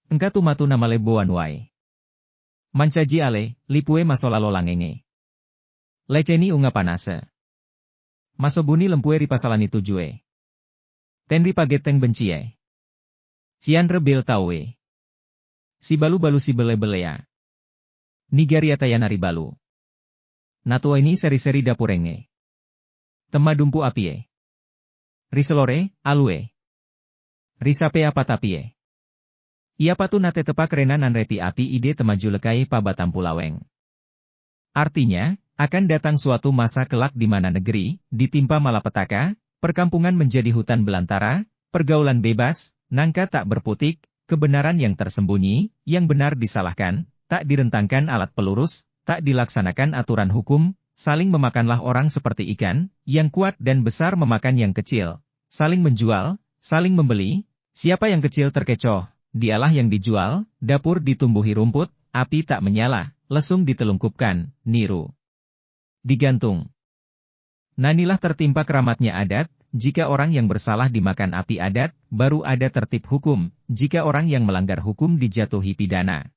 Engkatu matu namale boan wai. Mancaji ale, lipue masolalo langenge. Leceni unga panase. Masobuni lempue ripasalani tujue. Tenri pageteng bencie. Cian rebil tawe. Si balu-balu si bele-belea. Nigaria tayanari balu. Natua ini seri-seri dapurenge. Temadumpu apie. Riselore, alue. Risape apa tapie. Ia patu nate tepak renanan repi api ide temaju lekai pabatampu laweng. Artinya, akan datang suatu masa kelak di mana negeri, ditimpa malapetaka, perkampungan menjadi hutan belantara, pergaulan bebas, nangka tak berputik, kebenaran yang tersembunyi, yang benar disalahkan, tak direntangkan alat pelurus, tak dilaksanakan aturan hukum, saling memakanlah orang seperti ikan, yang kuat dan besar memakan yang kecil, saling menjual, saling membeli, siapa yang kecil terkecoh, dialah yang dijual, dapur ditumbuhi rumput, api tak menyala, lesung ditelungkupkan, niru. Digantung. Nanilah tertimpa keramatnya adat, jika orang yang bersalah dimakan api adat, baru ada tertib hukum, jika orang yang melanggar hukum dijatuhi pidana.